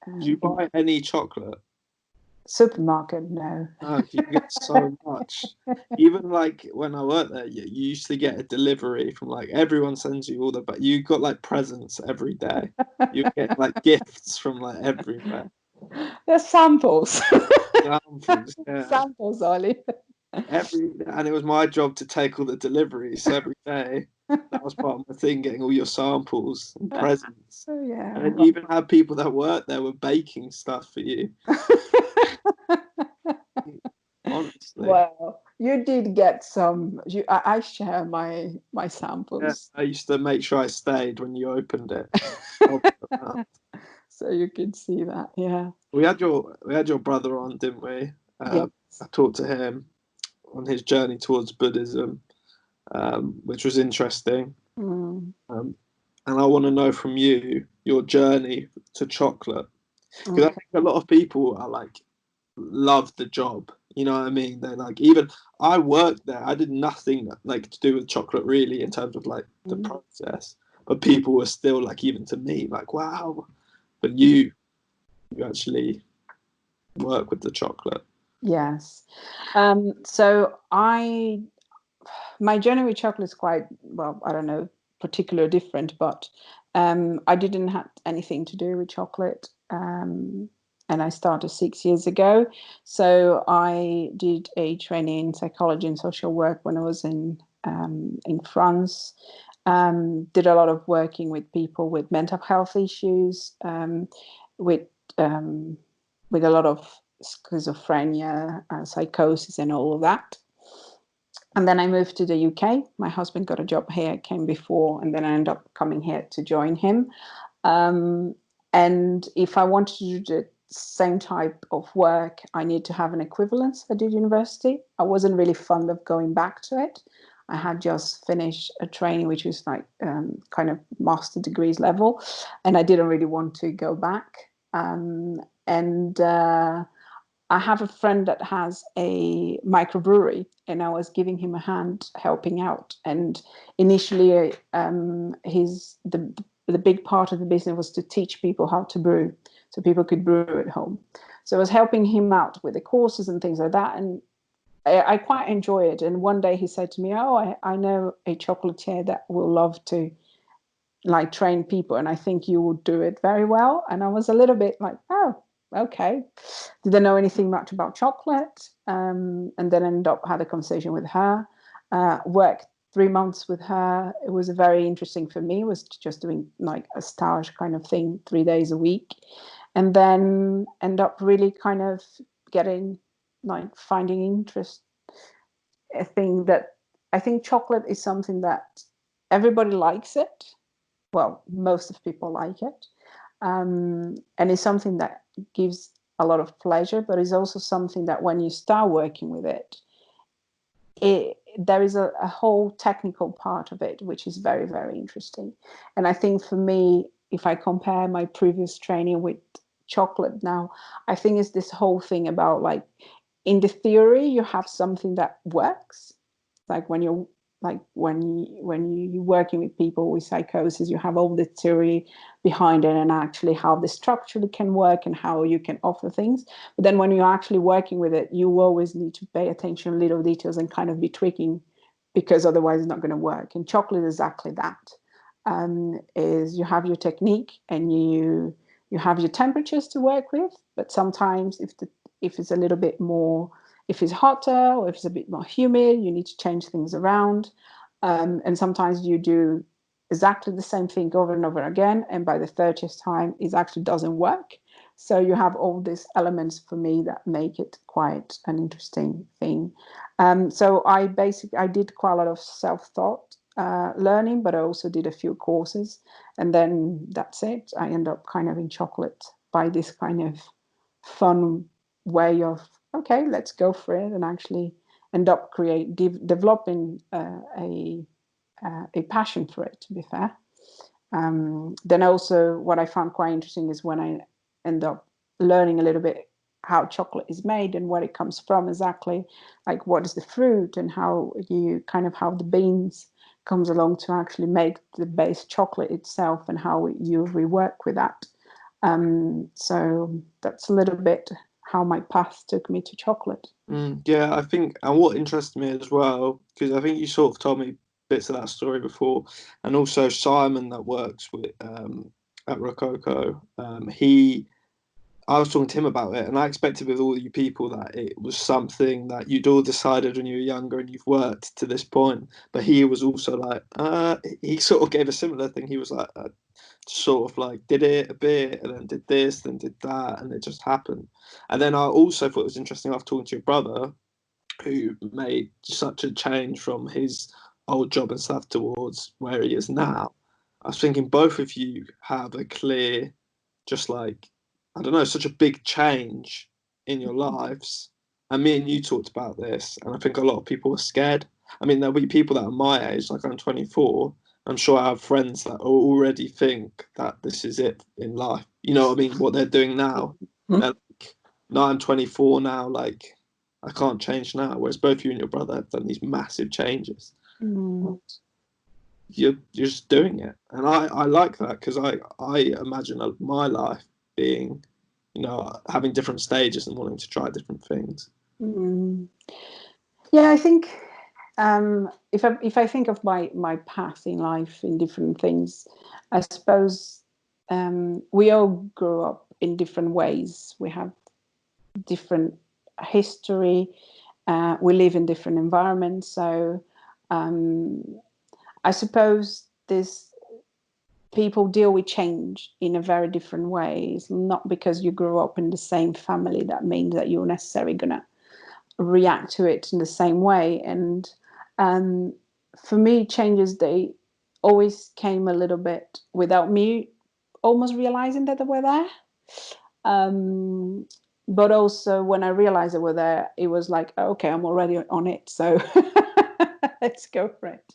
Do you in buy any chocolate? supermarket. No. Oh, you get so much. Even like when I worked there, you used to get a delivery from like everyone sends you all the, but you got like presents every day. You get like gifts from like everywhere. There's samples. Samples, yeah. Samples, Ollie. And it was my job to take all the deliveries. So every day, that was part of my thing, getting all your samples and presents. Oh, And yeah. then you even had people that worked there were baking stuff for you. Honestly. Well, you did get some. I share my Yeah, samples, I used to make sure I stayed when you opened it. so you could see that. Yeah. We had your brother on, didn't we? Yes. I talked to him on his journey towards Buddhism, which was interesting. Mm. Um, and I want to know from you your journey to chocolate, because I Okay. think a lot of people are like love the job. You know what I mean? They're like, even I worked there. I did nothing like to do with chocolate really in terms of like the Mm. process, but people were still like, even to me, like, wow. But you actually work with the chocolate. Yes. So my journey with chocolate is quite, well, I don't know, particular different, but I didn't have anything to do with chocolate. And I started 6 years ago. So I did a training in psychology and social work when I was in France. Did a lot of working with people with mental health issues, with um, with a lot of schizophrenia, psychosis, and all of that. And then I moved to the UK. My husband got a job here, came before, and then I ended up coming here to join him. Um, and if I wanted to do the same type of work, I need to have an equivalence I did university. I wasn't really fond of going back to it. I had just finished a training, which was like kind of master degrees level, and I didn't really want to go back. And I have a friend that has a microbrewery, and I was giving him a hand helping out. And initially, the big part of the business was to teach people how to brew, so people could brew at home. So I was helping him out with the courses and things like that, and I quite enjoy it. And one day he said to me, "Oh, I know a chocolatier that will love to like train people, and I think you will do it very well." And I was a little bit like, "Oh, okay." Didn't know anything much about chocolate, and then ended up had a conversation with her. Worked 3 months with her. It was very interesting for me. It was just doing like a stage kind of thing, 3 days a week, and then end up really kind of getting like finding interest. A thing that I think chocolate is something that everybody likes it, well, most of people like it. And it's something that gives a lot of pleasure, but it's also something that when you start working with it, there is a whole technical part of it, which is very, very interesting. And I think for me, if I compare my previous training with chocolate now, I think it's this whole thing about like, in the theory, you have something that works, like when you're working with people with psychosis, you have all the theory behind it and actually how the structure can work and how you can offer things. But then when you're actually working with it, you always need to pay attention to little details and kind of be tweaking, because otherwise it's not going to work. And chocolate is exactly that. Is you have your technique and you have your temperatures to work with, but sometimes if it's a little bit more, if it's hotter or if it's a bit more humid, you need to change things around. And sometimes you do exactly the same thing over and over again, and by the 30th time, it actually doesn't work. So you have all these elements for me that make it quite an interesting thing. So I did quite a lot of self-taught learning, but I also did a few courses, and then that's it. I end up kind of in chocolate by this kind of fun way of, okay, let's go for it, and actually end up developing a passion for it, to be fair. Then also what I found quite interesting is when I end up learning a little bit how chocolate is made and where it comes from exactly, like what is the fruit and how you kind of how the beans comes along to actually make the base chocolate itself and how you rework with that. So that's a little bit how my path took me to chocolate. Yeah, I think, and what interested me as well, because I think you sort of told me bits of that story before, and also Simon that works with at Rococo, I was talking to him about it, and I expected with all you people that it was something that you'd all decided when you were younger and you've worked to this point. But he was also like, he sort of gave a similar thing. He was like, sort of like did it a bit and then did this, then did that, and it just happened. And then I also thought it was interesting after talking to your brother, who made such a change from his old job and stuff towards where he is now. I was thinking both of you have a clear, just like, I don't know, such a big change in your lives. And me and you talked about this, and I think a lot of people are scared. I mean, there'll be people that are my age, like I'm 24. I'm sure I have friends that already think that this is it in life. You know what I mean? What they're doing now. They're like, no, I'm 24 now. Like, I can't change now. Whereas both you and your brother have done these massive changes. Mm. You're just doing it, and I like that because I imagine my life being, having different stages and wanting to try different things. Mm. Yeah, I think if I think of my path in life in different things, I suppose we all grew up in different ways. We have different history. We live in different environments. So I suppose this people deal with change in a very different ways. Not because you grew up in the same family that means that you're necessarily gonna react to it in the same way. And um, for me, changes they always came a little bit without me almost realizing that they were there. Um, but also when I realized they were there, it was like, okay, I'm already on it, so let's go for it.